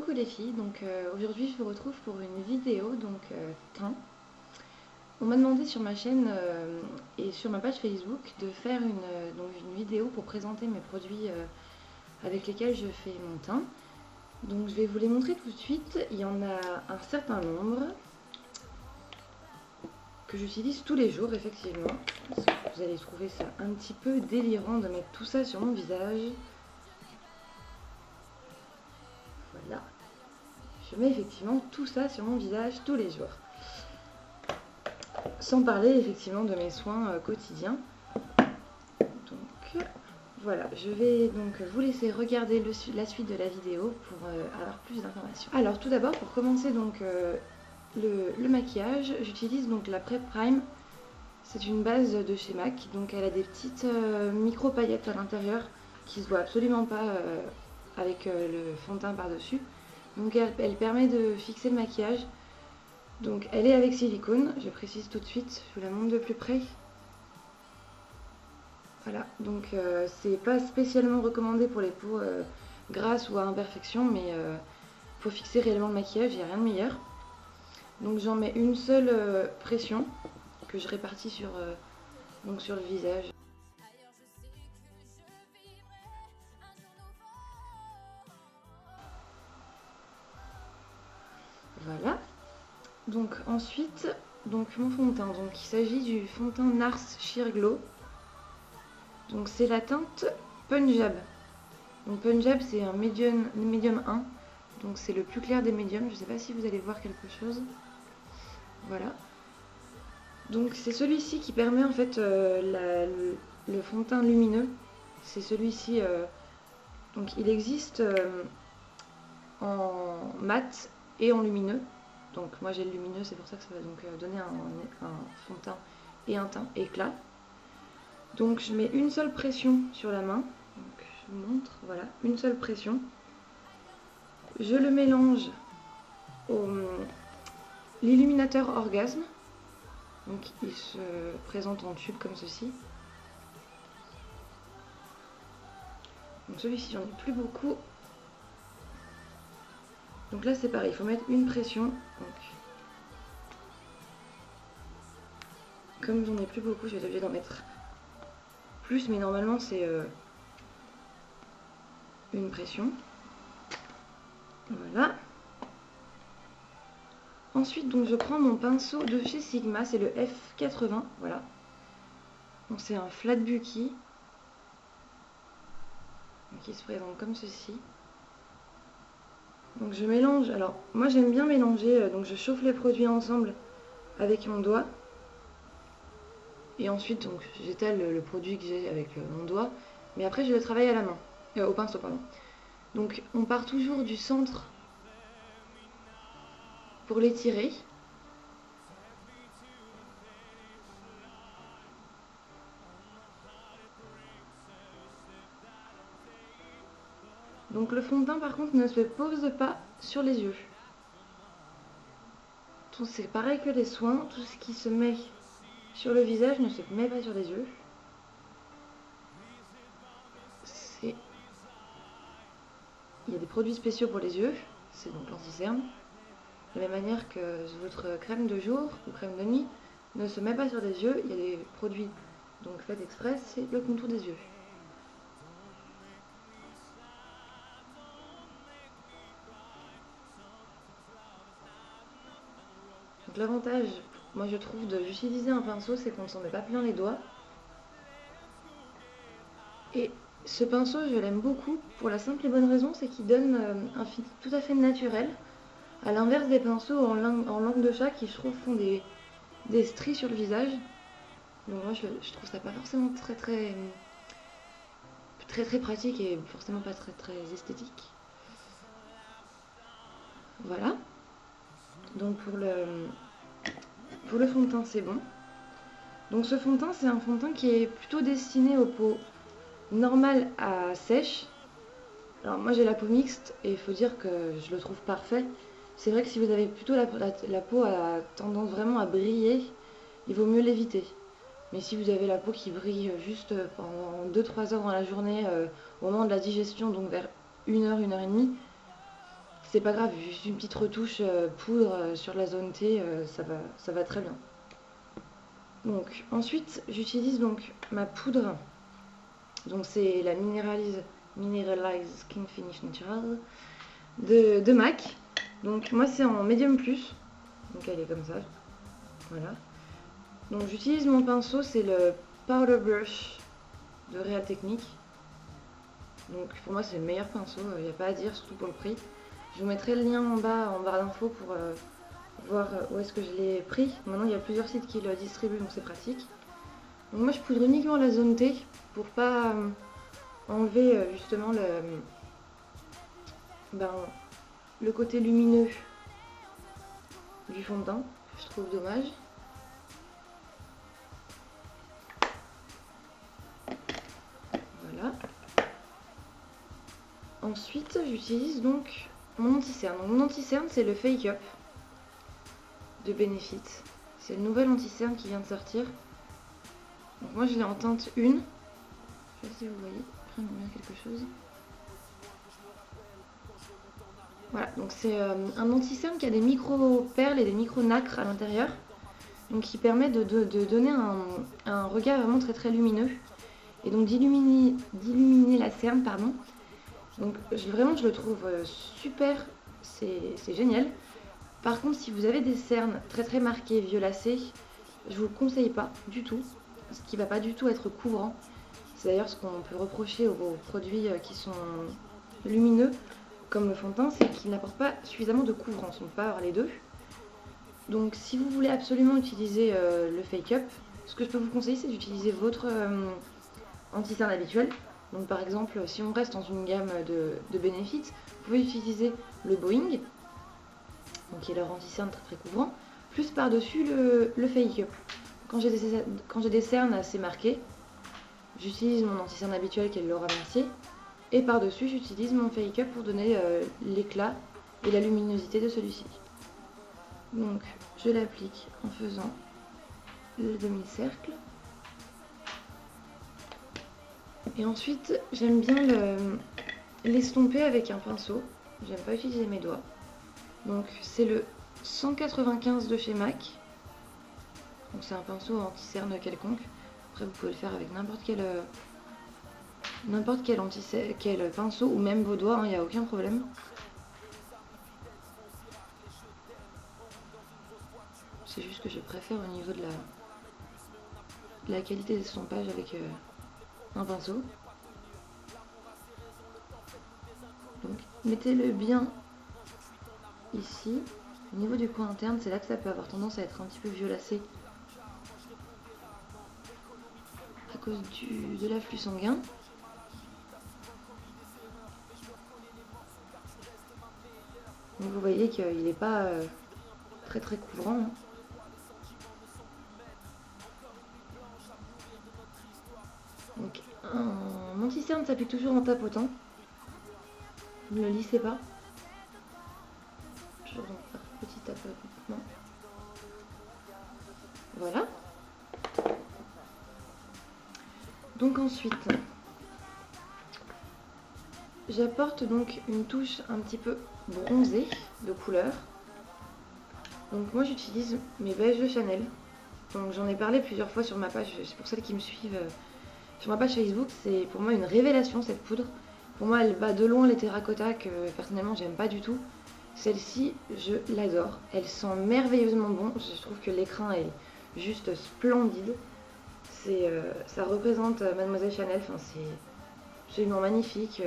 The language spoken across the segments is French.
Coucou les filles, donc aujourd'hui je vous retrouve pour une vidéo teint. On m'a demandé sur ma chaîne et sur ma page Facebook de faire une vidéo pour présenter mes produits avec lesquels je fais mon teint. Donc je vais vous les montrer tout de suite, il y en a un certain nombre que j'utilise tous les jours effectivement. Vous allez trouver ça un petit peu délirant de mettre tout ça sur mon visage. Voilà. Je mets effectivement tout ça sur mon visage tous les jours. Sans parler effectivement de mes soins quotidiens. Donc voilà, je vais donc vous laisser regarder la suite de la vidéo pour avoir plus d'informations. Alors tout d'abord, pour commencer donc le maquillage, j'utilise donc la Prep Prime. C'est une base de chez MAC, donc elle a des petites micro paillettes à l'intérieur qui se voient absolument pas avec le fond de teint par-dessus. Donc elle permet de fixer le maquillage. Donc elle est avec silicone, je précise tout de suite, je vous la montre de plus près. Voilà, donc c'est pas spécialement recommandé pour les peaux grasses ou à imperfection, mais pour fixer réellement le maquillage, il n'y a rien de meilleur. Donc j'en mets une seule pression que je répartis sur le visage. Voilà. Donc ensuite, mon fond de teint. Donc il s'agit du fond de teint NARS Sheer Glow. Donc c'est la teinte Punjab. Donc Punjab c'est un médium 1. Donc c'est le plus clair des médiums. Je ne sais pas si vous allez voir quelque chose. Voilà. Donc c'est celui-ci qui permet en fait le fond de teint lumineux. C'est celui-ci. Donc il existe en mat et en lumineux. Donc moi j'ai le lumineux, c'est pour ça que ça va donc donner un fond de teint et un teint éclat. Donc je mets une seule pression sur la main. Donc je vous montre, voilà, une seule pression. Je le mélange au l'illuminateur Orgasme. Donc il se présente en tube comme ceci. Donc celui-ci j'en ai plus beaucoup. Donc là c'est pareil, il faut mettre une pression. Donc, comme j'en ai plus beaucoup, je vais être obligée d'en mettre plus, mais normalement c'est une pression. Voilà. Ensuite donc je prends mon pinceau de chez Sigma, c'est le F80, voilà. Donc c'est un flat bulky. Donc il se présente comme ceci. Donc je mélange, alors moi j'aime bien mélanger, donc je chauffe les produits ensemble avec mon doigt. Et ensuite donc j'étale le produit que j'ai avec mon doigt. Mais après je le travaille à la main, au pinceau pardon. Donc on part toujours du centre pour l'étirer. Donc le fond de teint par contre ne se pose pas sur les yeux. C'est pareil que les soins, tout ce qui se met sur le visage ne se met pas sur les yeux. Il y a des produits spéciaux pour les yeux, c'est donc l'anti-cerne. De la même manière que votre crème de jour ou crème de nuit ne se met pas sur les yeux, il y a des produits donc faits exprès, c'est le contour des yeux. Donc l'avantage, moi je trouve, d'utiliser un pinceau, c'est qu'on ne s'en met pas plein les doigts. Et ce pinceau, je l'aime beaucoup pour la simple et bonne raison, c'est qu'il donne un fini tout à fait naturel. À l'inverse des pinceaux en langue de chat qui, je trouve, font des stries sur le visage. Donc moi, je trouve ça pas forcément très pratique et forcément pas très esthétique. Voilà. Donc pour le fond de teint, c'est bon. Donc ce fond de teint, c'est un fond de teint qui est plutôt destiné aux peaux normales à sèches. Alors moi j'ai la peau mixte et il faut dire que je le trouve parfait. C'est vrai que si vous avez plutôt la peau à tendance vraiment à briller, il vaut mieux l'éviter. Mais si vous avez la peau qui brille juste pendant 2-3 heures dans la journée, au moment de la digestion, donc vers 1 heure, 1 heure et demie, c'est pas grave, juste une petite retouche poudre sur la zone T, ça va très bien. Donc ensuite j'utilise donc ma poudre, donc c'est la Mineralize Skin Finish Natural de MAC. Donc moi c'est en médium plus, donc elle est comme ça, voilà. Donc j'utilise mon pinceau, c'est le Powder Brush de Real Technique. Donc pour moi c'est le meilleur pinceau, il n'y a pas à dire, surtout pour le prix. Je vous mettrai le lien en barre d'infos pour voir où est-ce que je l'ai pris. Maintenant il y a plusieurs sites qui le distribuent, donc c'est pratique. Donc moi je poudre uniquement la zone T pour pas enlever justement le côté lumineux du fond de teint, que je trouve dommage. Voilà. Ensuite j'utilise donc mon anti-cerne. Mon anti-cerne c'est le Fake Up de Benefit. C'est le nouvel anti-cerne qui vient de sortir. Donc moi je l'ai en teinte 1. Je sais pas si vous voyez, après on bien quelque chose. Voilà, donc c'est un anti-cerne qui a des micro-perles et des micro-nacres à l'intérieur. Donc qui permet de donner un regard vraiment très très lumineux. Et donc d'illuminer la cerne, pardon. Donc vraiment je le trouve super, c'est génial. Par contre si vous avez des cernes très très marquées, violacées, je vous le conseille pas du tout. Ce qui va pas du tout être couvrant. C'est d'ailleurs ce qu'on peut reprocher aux produits qui sont lumineux, comme le fond de teint, c'est qu'ils n'apportent pas suffisamment de couvrance. On ne peut pas avoir les deux. Donc si vous voulez absolument utiliser le Fake Up, ce que je peux vous conseiller c'est d'utiliser votre anti-cerne habituel. Donc par exemple si on reste dans une gamme de Benefit, vous pouvez utiliser le Boeing, donc qui est leur anti-cerne très très couvrant, plus par-dessus le Fake Up. Quand j'ai des cernes assez marquées, j'utilise mon anti-cerne habituel qui est le Laura Mercier, et par-dessus j'utilise mon Fake Up pour donner l'éclat et la luminosité de celui-ci. Donc je l'applique en faisant le demi-cercle. Et ensuite j'aime bien l'estomper avec un pinceau. J'aime pas utiliser mes doigts. Donc c'est le 195 de chez MAC. Donc c'est un pinceau anti-cerne quelconque. Après vous pouvez le faire avec n'importe quel pinceau ou même vos doigts, il n'y a aucun problème. C'est juste que je préfère au niveau de la qualité d'estompage avec un pinceau. Donc mettez-le bien ici. Au niveau du coin interne, c'est là que ça peut avoir tendance à être un petit peu violacé à cause de l'afflux sanguin. Donc vous voyez qu'il n'est pas très très couvrant. Hein. Donc un anti-cerne s'applique toujours en tapotant. Ne le lissez pas. Toujours donc par petit tapotement. Voilà. Donc ensuite, j'apporte donc une touche un petit peu bronzée de couleur. Donc moi j'utilise mes beiges de Chanel. Donc j'en ai parlé plusieurs fois sur ma page, c'est pour celles qui me suivent sur ma page Facebook. C'est pour moi une révélation cette poudre. Pour moi elle bat de loin les terracotta que personnellement j'aime pas du tout. Celle-ci je l'adore, elle sent merveilleusement bon, je trouve que l'écrin est juste splendide. Ça représente Mademoiselle Chanel, enfin, c'est absolument magnifique.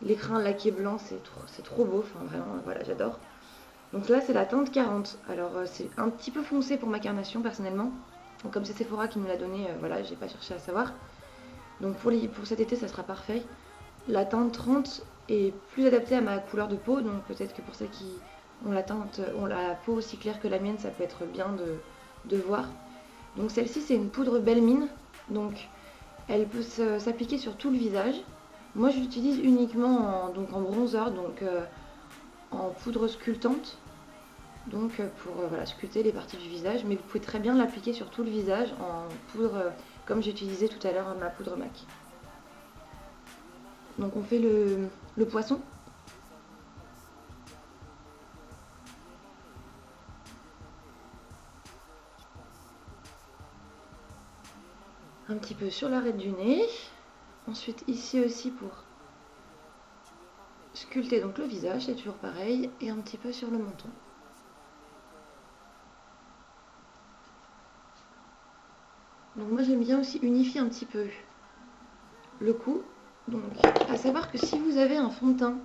L'écrin laqué blanc, c'est trop beau, enfin vraiment, voilà, j'adore. Donc là, c'est la teinte 40. Alors, c'est un petit peu foncé pour ma carnation, personnellement. Donc, comme c'est Sephora qui me l'a donné, voilà, j'ai pas cherché à savoir. Donc, pour cet été, ça sera parfait. La teinte 30 est plus adaptée à ma couleur de peau, donc peut-être que pour celles qui ont la peau aussi claire que la mienne, ça peut être bien de voir. Donc celle-ci c'est une poudre belle mine, donc elle peut s'appliquer sur tout le visage. Moi je l'utilise uniquement en bronzer, donc en poudre sculptante, donc pour voilà, sculpter les parties du visage, mais vous pouvez très bien l'appliquer sur tout le visage en poudre comme j'ai utilisé tout à l'heure ma poudre MAC. Donc on fait le poisson. peu sur l'arête du nez. Ensuite ici aussi pour sculpter donc le visage, c'est toujours pareil, et un petit peu sur le menton. Donc moi j'aime bien aussi unifier un petit peu le cou. Donc à savoir que si vous avez un fond de teint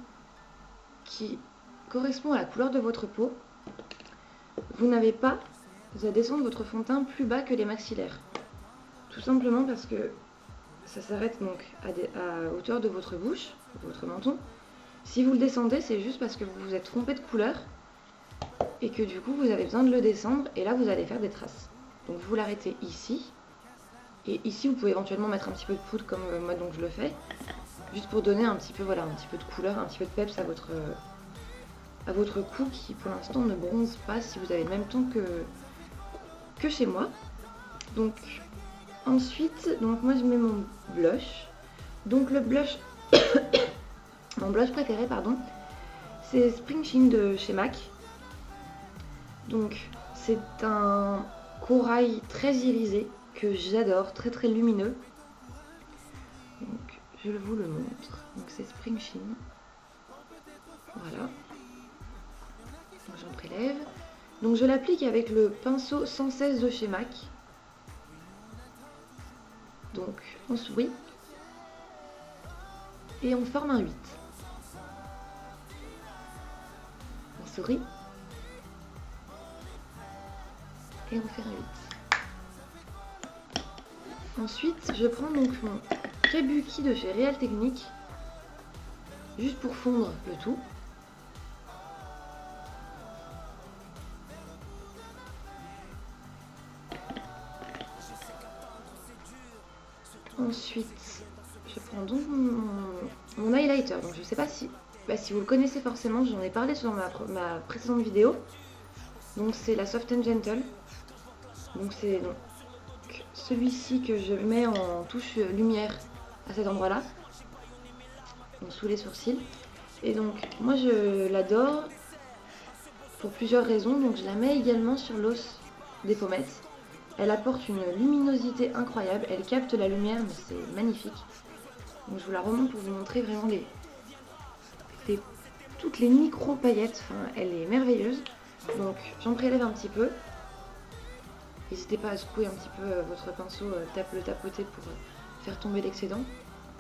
qui correspond à la couleur de votre peau, vous n'avez pas à descendre votre fond de teint plus bas que les maxillaires. Tout simplement parce que ça s'arrête donc à hauteur de votre bouche, de votre menton. Si vous le descendez, c'est juste parce que vous vous êtes trompé de couleur et que du coup vous avez besoin de le descendre et là vous allez faire des traces. Donc vous l'arrêtez ici. Et ici vous pouvez éventuellement mettre un petit peu de poudre comme moi donc je le fais. Juste pour donner un petit peu, voilà, un petit peu de couleur, un petit peu de peps à votre cou qui pour l'instant ne bronze pas si vous avez le même ton que chez moi. Donc ensuite, donc moi je mets mon blush. Donc le blush, mon blush préféré pardon, c'est Spring Sheen de chez MAC. Donc c'est un corail très irisé que j'adore, très très lumineux. Donc je vous le montre. Donc c'est Spring Sheen. Voilà. Donc j'en prélève. Donc je l'applique avec le pinceau 116 de chez MAC. Donc on sourit. Et on forme un 8. On sourit. Et on fait un 8. Ensuite, je prends donc mon Kabuki de chez Real Technique. Juste pour fondre le tout. Ensuite, je prends donc mon highlighter. Donc je ne sais pas si vous le connaissez forcément, j'en ai parlé sur ma précédente vidéo. Donc c'est la Soft and Gentle. Donc c'est celui-ci que je mets en touche lumière à cet endroit-là, sous les sourcils. Et donc moi je l'adore pour plusieurs raisons. Donc je la mets également sur l'os des pommettes. Elle apporte une luminosité incroyable, elle capte la lumière, mais c'est magnifique. Donc je vous la remonte pour vous montrer vraiment toutes les micro paillettes, enfin, elle est merveilleuse. Donc j'en prélève un petit peu. N'hésitez pas à secouer un petit peu votre pinceau, le tapoter pour faire tomber l'excédent.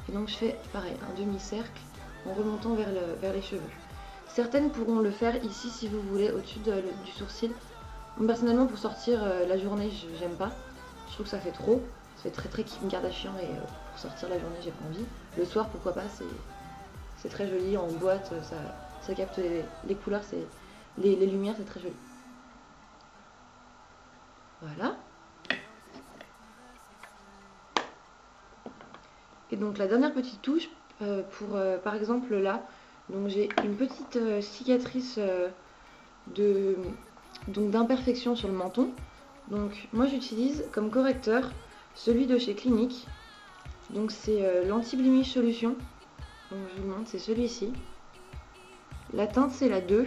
Et donc je fais pareil, un demi-cercle en remontant vers les cheveux. Certaines pourront le faire ici si vous voulez, au-dessus du sourcil. Personnellement, pour sortir la journée, j'aime pas. Je trouve que ça fait trop. Ça fait très très Kim Kardashian et pour sortir la journée, j'ai pas envie. Le soir, pourquoi pas, c'est très joli. En boîte, ça capte les couleurs, les lumières, c'est très joli. Voilà. Et donc la dernière petite touche, pour par exemple là, donc j'ai une petite cicatrice d'imperfection sur le menton. Donc moi j'utilise comme correcteur celui de chez Clinique. Donc c'est l'anti-blemish solution. Donc je vous le montre, c'est celui-ci. La teinte c'est la 2.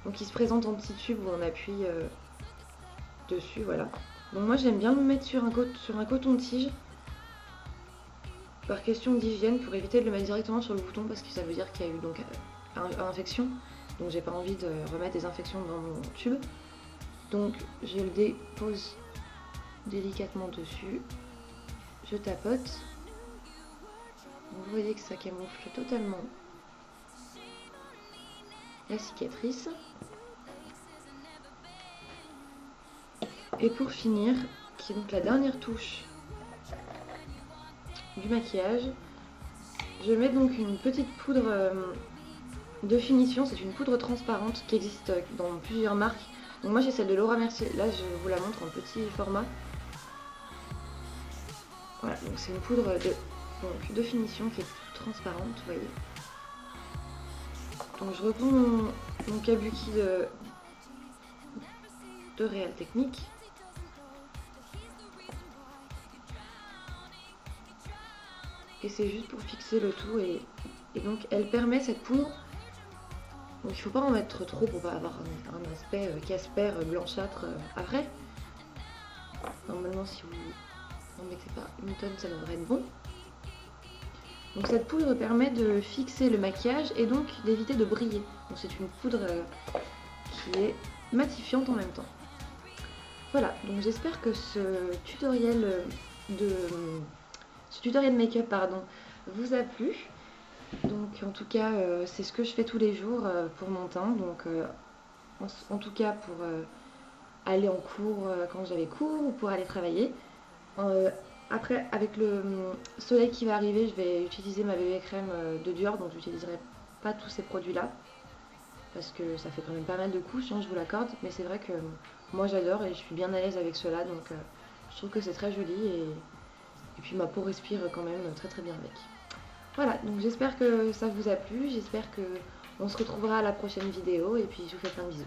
Donc il se présente en petit tube où on appuie dessus, voilà. Donc moi j'aime bien le mettre sur un coton-tige par question d'hygiène pour éviter de le mettre directement sur le bouton parce que ça veut dire qu'il y a eu donc infection. Donc j'ai pas envie de remettre des infections dans mon tube. Donc je le dépose délicatement dessus. Je tapote. Donc, vous voyez que ça camoufle totalement la cicatrice. Et pour finir, qui est donc la dernière touche du maquillage, je mets donc une petite poudre de finition. C'est une poudre transparente qui existe dans plusieurs marques. Donc moi j'ai celle de Laura Mercier, là je vous la montre en petit format. Voilà, donc c'est une poudre de finition qui est toute transparente, vous voyez. Donc je reprends mon Kabuki de Real Technique. Et c'est juste pour fixer le tout et donc elle permet cette poudre. Donc il ne faut pas en mettre trop pour pas avoir un aspect Casper blanchâtre après. Normalement si vous semblait que c'est pas une tonne, ça devrait être bon. Donc cette poudre permet de fixer le maquillage et donc d'éviter de briller. Donc c'est une poudre qui est matifiante en même temps. Voilà, donc j'espère que ce tutoriel make-up vous a plu. Donc en tout cas, c'est ce que je fais tous les jours pour mon teint. Donc en tout cas pour aller en cours quand j'avais cours ou pour aller travailler. Après, avec le soleil qui va arriver, je vais utiliser ma bébé crème de Dior, donc j'utiliserai pas tous ces produits-là parce que ça fait quand même pas mal de couches, hein, je vous l'accorde, mais c'est vrai que moi j'adore et je suis bien à l'aise avec cela, donc je trouve que c'est très joli et puis ma peau respire quand même très très bien avec. Voilà, donc j'espère que ça vous a plu, j'espère qu'on se retrouvera à la prochaine vidéo et puis je vous fais plein de bisous.